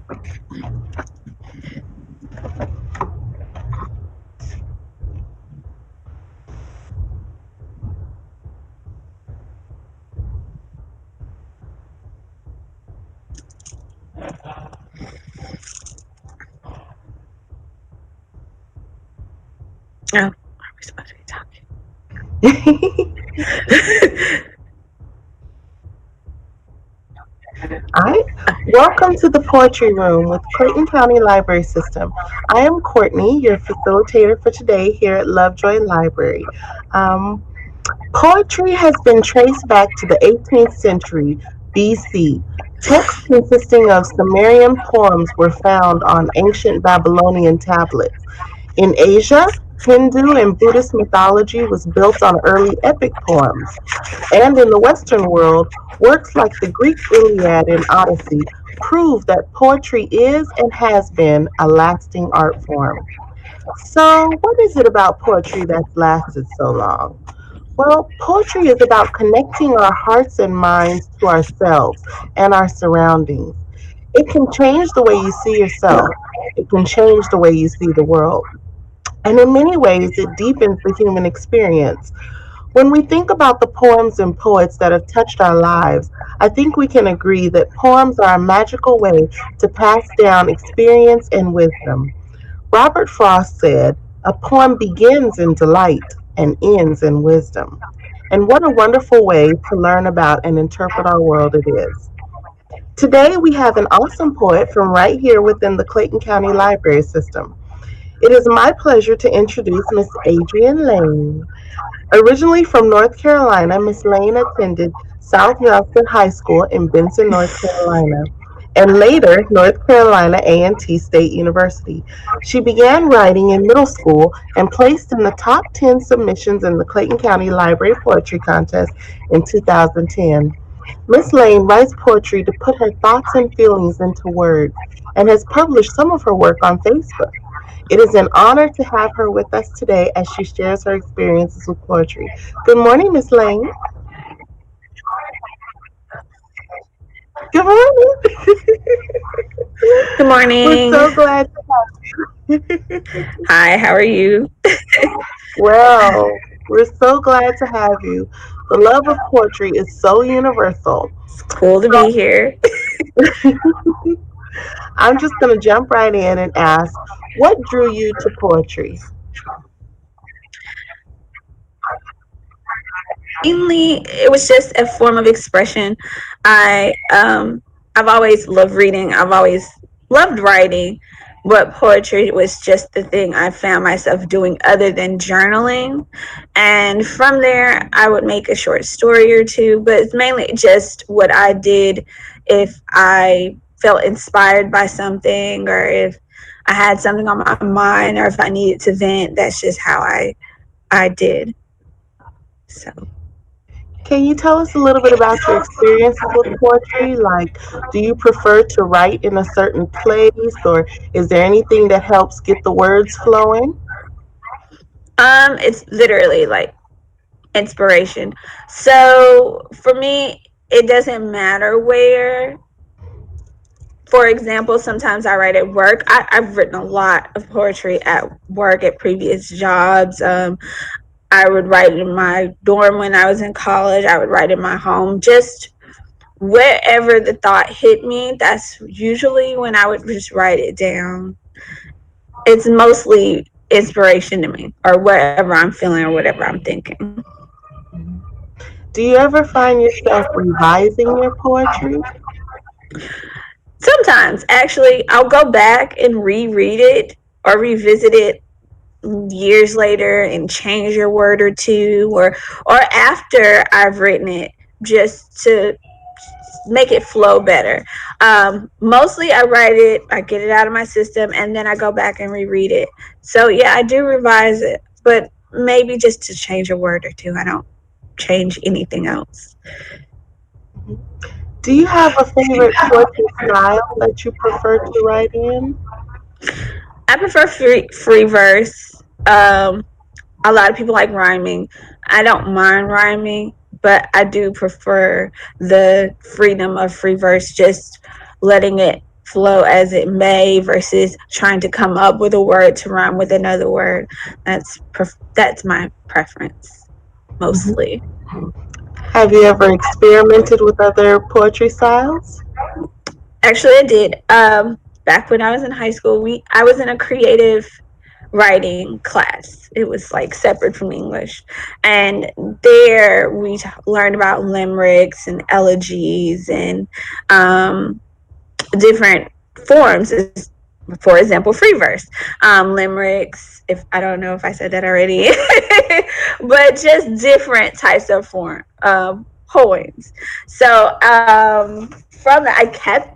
Oh, are we supposed to be talking? Hi, welcome to the Poetry Room with Clayton County Library System. I am Courtney, your facilitator for today here at Lovejoy Library. Um, Poetry has been traced back to the 18th century BC. Texts consisting of Sumerian poems were found on ancient Babylonian tablets. In Asia, Hindu and Buddhist mythology was built on early epic poems. And in the Western world, works like the Greek Iliad and Odyssey prove that poetry is and has been a lasting art form. So, what is it about poetry that's lasted so long? Well, poetry is about connecting our hearts and minds to ourselves and our surroundings. It can change the way you see yourself, it can change the way you see the world. And in many ways, it deepens the human experience. When we think about the poems and poets that have touched our lives, I think we can agree that poems are a magical way to pass down experience and wisdom. Robert Frost said, "A poem begins in delight and ends in wisdom." And what a wonderful way to learn about and interpret our world it is. Today, we have an awesome poet from right here within the Clayton County Library System. It is my pleasure to introduce Miss Adrienne Lane. Originally from North Carolina, Miss Lane attended South Nelson High School in Benson, North Carolina, and later North Carolina A&T State University. She began writing in middle school and placed in the top 10 submissions in the Clayton County Library Poetry Contest in 2010. Miss Lane writes poetry to put her thoughts and feelings into words and has published some of her work on Facebook. It is an honor to have her with us today as she shares her experiences with poetry. Good morning, Miss Lane. Good morning. Good We're morning. so glad to have you. Hi, how are you? Well, we're so glad to have you. The love of poetry is so universal. It's cool to be So here. I'm just going to jump right in and ask, what drew you to poetry? Mainly, it was just a form of expression. I've always loved reading. I've always loved writing, but poetry was just the thing I found myself doing other than journaling. And from there, I would make a short story or two, but it's mainly just what I did if I felt inspired by something, or if I had something on my mind, or if I needed to vent. That's just how I did. So. Can you tell us a little bit about your experiences with poetry? Like, do you prefer to write in a certain place, or is there anything that helps get the words flowing? It's literally like inspiration. So for me, it doesn't matter where. For example, sometimes I write at work. I've written a lot of poetry at work at previous jobs. I would write in my dorm when I was in college. I would write in my home. Just wherever the thought hit me, that's usually when I would just write it down. It's mostly inspiration to me, or whatever I'm feeling or whatever I'm thinking. Do you ever find yourself revising your poetry? Sometimes, actually, I'll go back and reread it or revisit it years later and change a word or two, or after I've written it, just to make it flow better. Mostly I write it, I get it out of my system, and then I go back and reread it. So yeah, I do revise it, but maybe just to change a word or two. I don't change anything else. Do you have a favorite poetry style that you prefer to write in? I prefer free verse. A lot of people like rhyming. I don't mind rhyming, but I do prefer the freedom of free verse, just letting it flow as it may versus trying to come up with a word to rhyme with another word. That's my preference Mhm. mostly. Have you ever experimented with other poetry styles? Actually, I did. Back when I was in high school, I was in a creative writing class. It was like separate from English, and there we learned about limericks and elegies and different forms. For example, free verse, limericks. If I don't know if I said that already, but just different types of poems. So from that,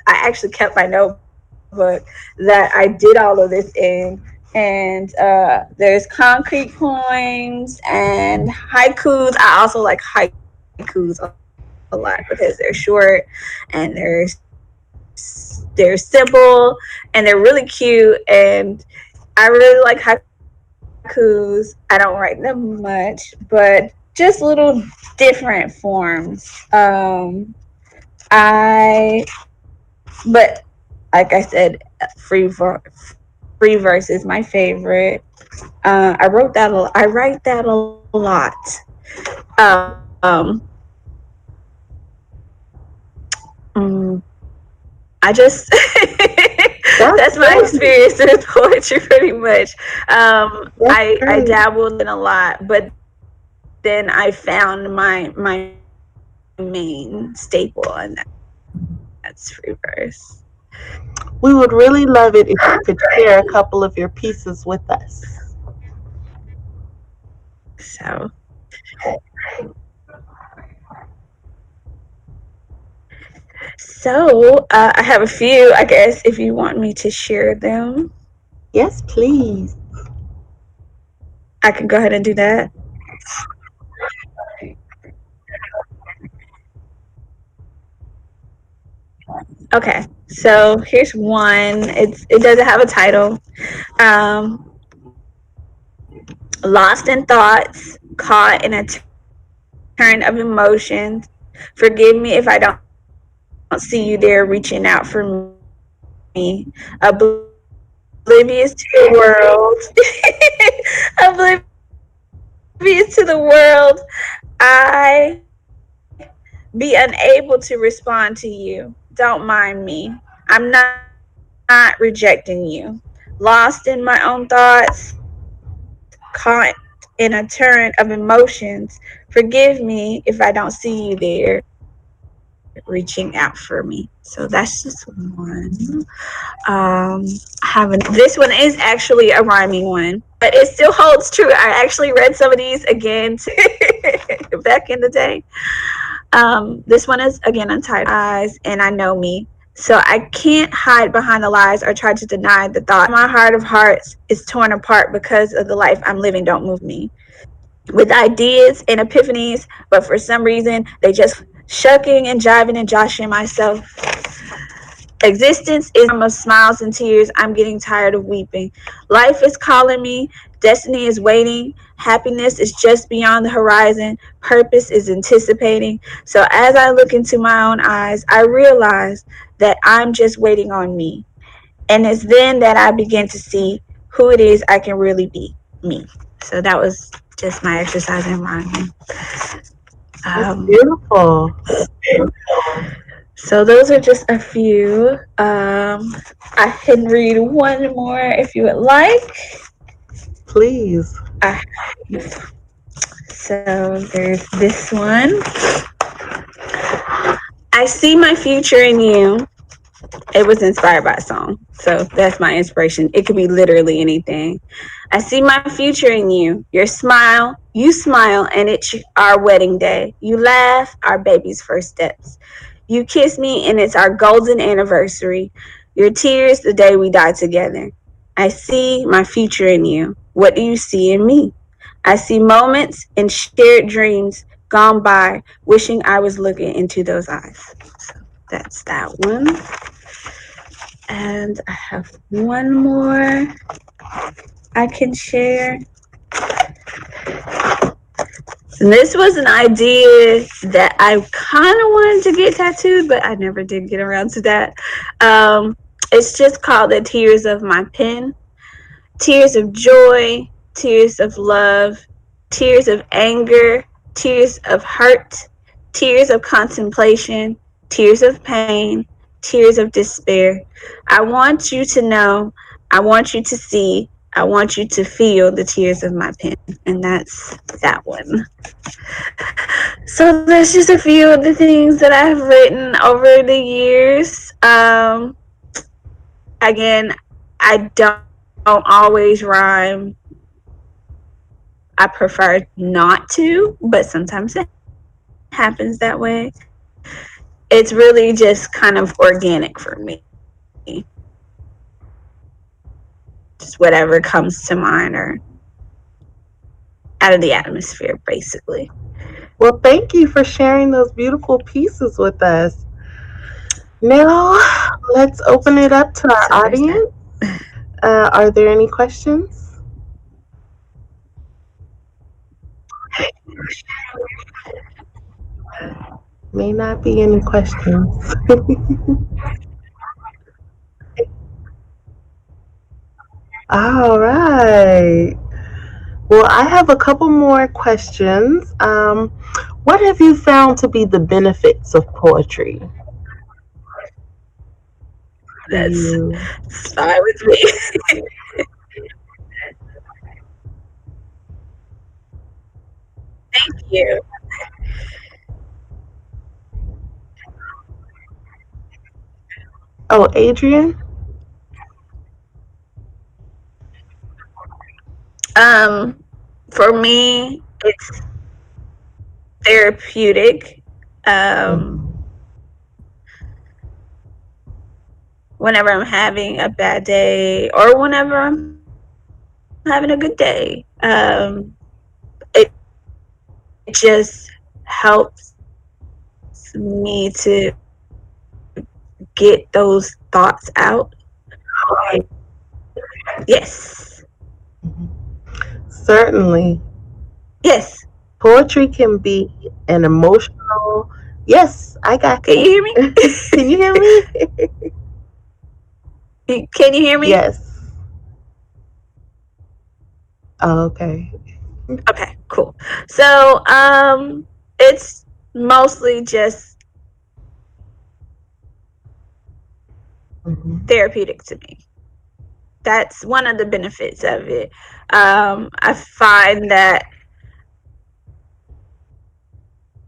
I actually kept my notebook that I did all of this in. And there's concrete poems and haikus. I also like haikus a lot because they're short and they're simple and they're really cute. And I really like haikus. I don't write them much, but just little different forms. I but like I said, free verse is my favorite. I write that a lot. Um, mm, I just That's that's my great. experience with poetry pretty much. That's I great. dabbled in a lot, but then I found my main staple, and that's free verse. We would really love it if you could share a couple of your pieces with us. So I have a few, I guess, if you want me to share them, Yes, please. I can go ahead and do that. Okay, so here's one. It doesn't have a title. Um, Lost in thoughts, caught in a turn of emotions. Forgive me if I don't see you there reaching out for me. Oblivious to the world. Oblivious to the world. I be unable to respond to you. Don't mind me. I'm not rejecting you. Lost in my own thoughts, caught in a turn of emotions. Forgive me if I don't see you there reaching out for me. So that's just one. This one is actually a rhyming one, but it still holds true. I actually read some of these again back in the day. This one is again untitled eyes, and I know me. So I can't hide behind the lies or try to deny the thought. My heart of hearts is torn apart because of the life I'm living. Don't move me. With ideas and epiphanies, but for some reason they just shucking and jiving and joshing myself. Existence is of smiles and tears. I'm getting tired of weeping. Life is calling me. Destiny is waiting. Happiness is just beyond the horizon. Purpose is anticipating. So as I look into my own eyes, I realize that I'm just waiting on me. And it's then that I begin to see who it is I can really be, me. So that was just my exercise in rhyming. That's Um, beautiful. So those are just a few. I can read one more if you would like. Please. I, so there's this one. I see my future in you. It was inspired by a song. So that's my inspiration. It could be literally anything. I see my future in you. Your smile, you smile, and it's our wedding day. You laugh, our baby's first steps. You kiss me, and it's our golden anniversary. Your tears, the day we die together. I see my future in you. What do you see in me? I see moments and shared dreams gone by, wishing I was looking into those eyes. So that's that one. And I have one more I can share. And this was an idea that I kind of wanted to get tattooed, but I never did get around to that. It's just called the Tears of My Pen. Tears of joy, tears of love, tears of anger, tears of hurt, tears of contemplation, tears of pain, tears of despair. I want you to know, I want you to see, I want you to feel the tears of my pen. And that's that one. So there's just a few of the things that I've written over the years. Again, I don't always rhyme. I prefer not to, but sometimes it happens that way. It's really just kind of organic for me. Just whatever comes to mind or out of the atmosphere, basically. Well, thank you for sharing those beautiful pieces with us. Now, let's open it up to our So there's that. audience. Are there any questions? May not be any questions. All right. Well, I have a couple more questions. What have you found to be the benefits of poetry to That's you? fine with me. Thank you. Oh, Adrian? Um, for me, it's therapeutic. Um, Mhm. Whenever I'm having a bad day or whenever I'm having a good day, it just helps me to get those thoughts out. Yes. Certainly. Yes. Poetry can be an emotional. Yes, I got Can you you. hear me? Can you hear me? Can you hear me? Yes. Oh, okay. Okay, cool. So, it's mostly just Mhm. therapeutic to me. That's one of the benefits of it. I find that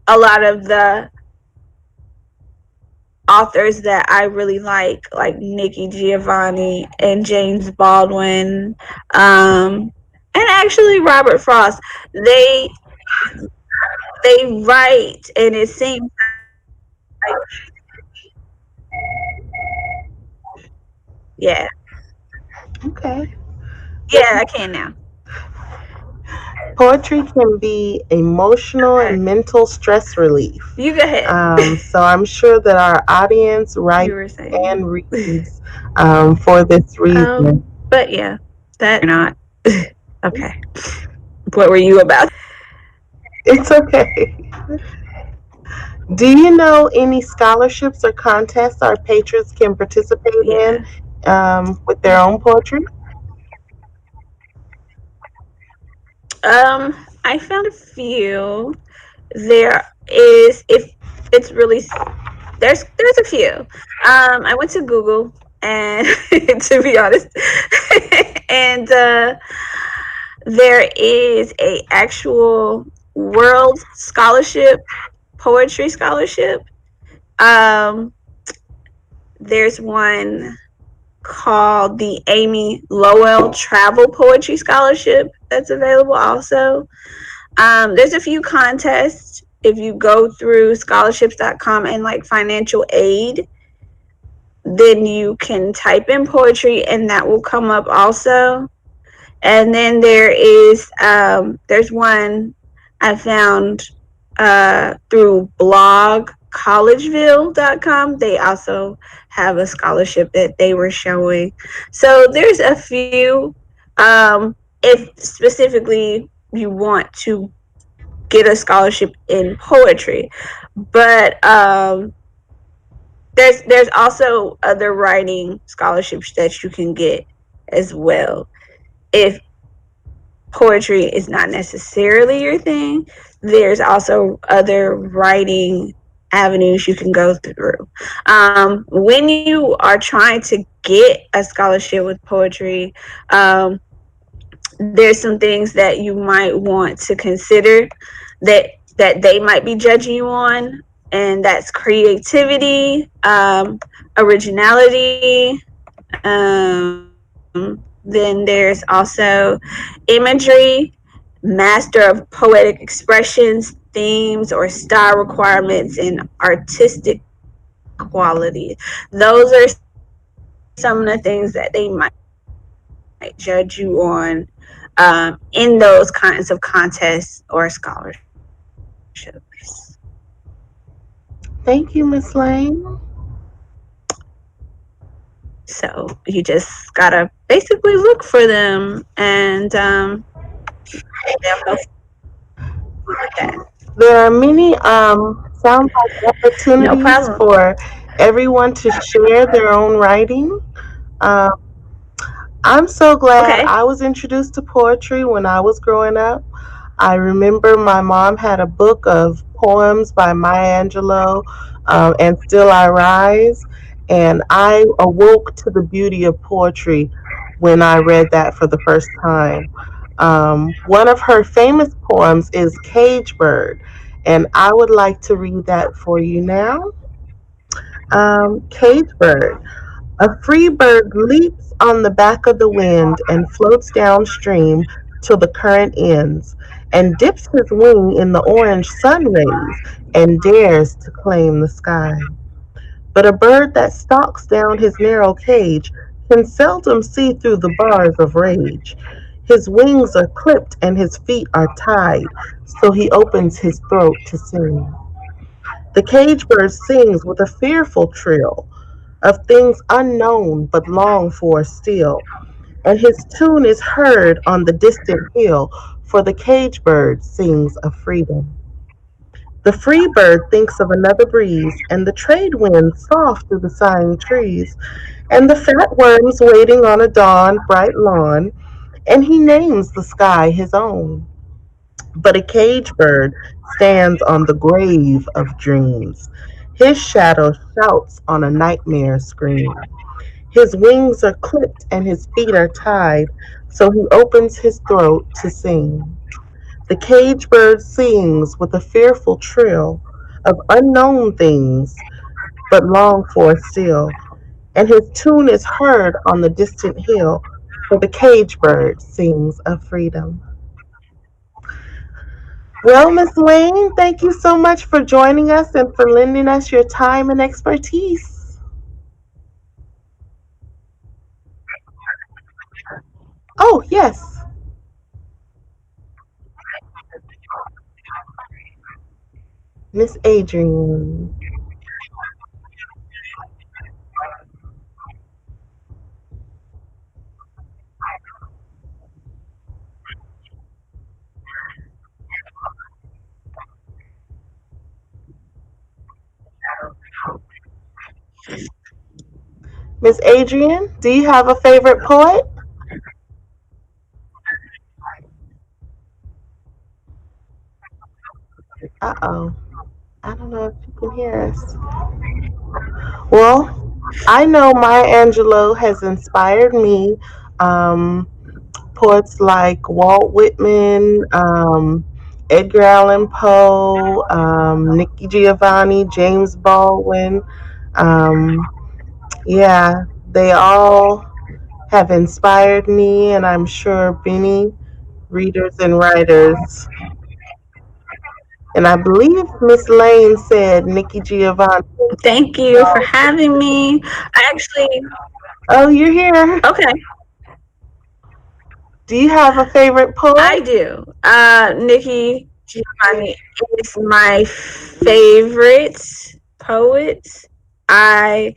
a lot of the authors that I really like Nikki Giovanni and James Baldwin, and actually Robert Frost, they write, and it seems like, yeah, Okay. yeah, I can now. Poetry can be emotional Okay, and mental stress relief. you go ahead. So I'm sure that our audience You writes were saying, and reads for this reason. but yeah, that or not. Okay, what were you about? It's okay. Do you know any scholarships or contests our patrons can participate in Yeah. with their own poetry? I found a few. There is, if it's really, there's a few. I went to Google, and to be honest, and there is a actual world scholarship, poetry scholarship. Um, there's one called the Amy Lowell Travel Poetry Scholarship that's available also. There's a few contests. If you go through scholarships.com and like financial aid, then you can type in poetry and that will come up also. And then there's one I found through blogcollegeville.com. They also have a scholarship that they were showing. So there's a few. If specifically you want to get a scholarship in poetry. But there's also other writing scholarships that you can get as well. If poetry is not necessarily your thing, there's also other writing avenues you can go through. When you are trying to get a scholarship with poetry, there's some things that you might want to consider that they might be judging you on, and that's creativity, originality. Then there's also imagery, master of poetic expressions, themes, or style requirements, and artistic quality. Those are some of the things that they might judge you on in those kinds of contests or scholarships. Thank you, Miss Lane. So you just gotta basically look for them, and they'll help you with that. There are many sound like No opportunities problem. for everyone to share their own writing. Um, I'm so glad Okay. I was introduced to poetry when I was growing up. I remember my mom had a book of poems by Maya Angelou, and Still I Rise, and I awoke to the beauty of poetry when I read that for the first time. One of her famous poems is Cage Bird, and I would like to read that for you now. Cage Bird. A free bird leaps on the back of the wind and floats downstream till the current ends, and dips his wing in the orange sun rays and dares to claim the sky. But a bird that stalks down his narrow cage can seldom see through the bars of rage. His wings are clipped and his feet are tied, so he opens his throat to sing. The cage bird sings with a fearful trill of things unknown but longed for still, and his tune is heard on the distant hill, for the cage bird sings of freedom. The free bird thinks of another breeze, and the trade wind soft through the sighing trees, and the fat worms waiting on a dawn bright lawn, and he names the sky his own. But a cage bird stands on the grave of dreams. His shadow shouts on a nightmare scream. His wings are clipped and his feet are tied, so he opens his throat to sing. The cage bird sings with a fearful trill of unknown things, but longed for still, and his tune is heard on the distant hill, for the cage bird sings of freedom. Well, Miss Lane, thank you so much for joining us and for lending us your time and expertise. Oh, yes, Miss Adrian. Miss Adrian, do you have a favorite poet? Uh oh. I don't know if you can hear us. Well, I know Maya Angelou has inspired me. Um, Poets like Walt Whitman, Edgar Allan Poe, Nikki Giovanni, James Baldwin. Um, yeah, they all have inspired me, and I'm sure many readers and writers. And I believe Miss Lane said Nikki Giovanni. Thank you for having me. I actually, Oh, you're here. okay, Do you have a favorite I poet? do. Nikki Giovanni is my favorite poet. I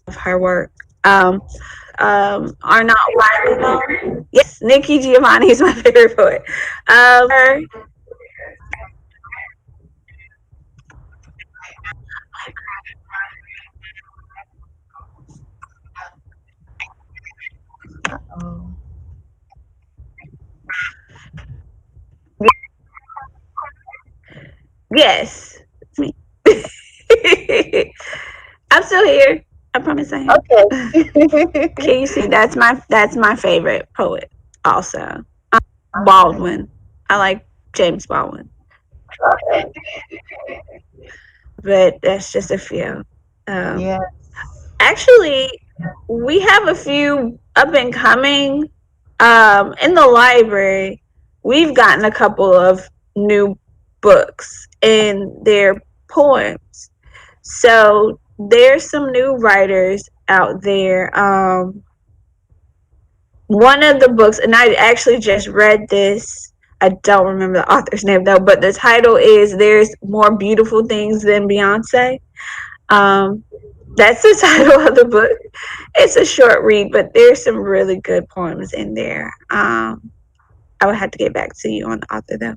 love her work. Um, are not widely known. Yes, Nikki Giovanni is my favorite poet. Her Yes, it's me. I'm still here. I promise I am. Okay. Can you see? That's my favorite poet. Also, Baldwin. I like James Baldwin, but that's just a few. Um, Yeah. Actually, we have a few up and coming. In the library, we've gotten a couple of new books and they're poems. So there's some new writers out there. One of the books, and I actually just read this. I don't remember the author's name though, but the title is "There's More Beautiful Things Than Beyonce." Um, that's the title of the book. It's a short read, but there's some really good poems in there. I would have to get back to you on the author though.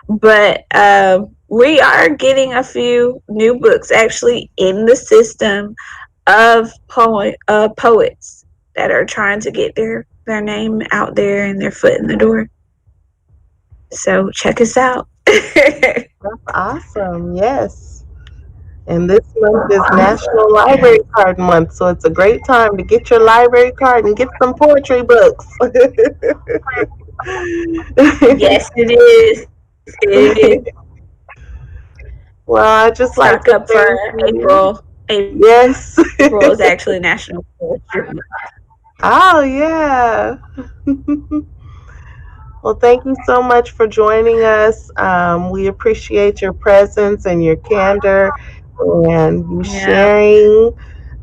But we are getting a few new books actually in the system of poets that are trying to get their name out there and their foot in the door. So check us out. Awesome. Yes. And this month is National Library Card Month, so it's a great time to get your library card and get some poetry books. Yes, it is. It is. Well, I just like Stock to up for thank you. April. April is Yes. actually National Poetry Month. Oh, yeah. Well, thank you so much for joining us. We appreciate your presence and your candor and you Yeah. sharing.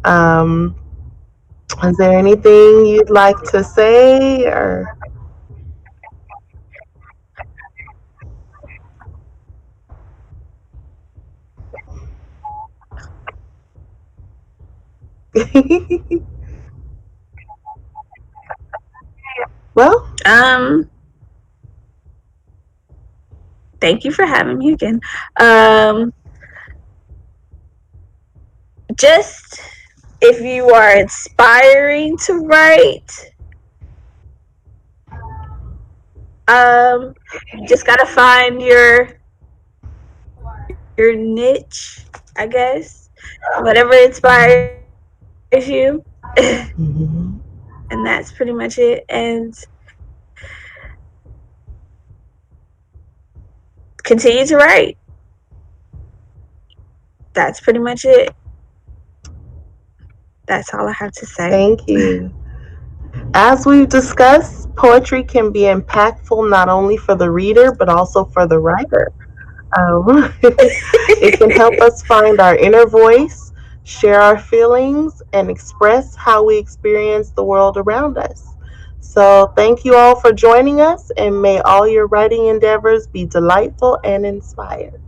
Um, is there anything you'd like to say or? Well, Thank you for having me again. Just if you are inspiring to write, you just gotta find your niche, I guess. Whatever inspires you. mhm. And that's pretty much it. And continue to write. That's pretty much it. That's all I have to say. Thank you. As we've discussed, poetry can be impactful not only for the reader but also for the writer. It can help us find our inner voice, share our feelings, and express how we experience the world around us. So, thank you all for joining us, and may all your writing endeavors be delightful and inspired.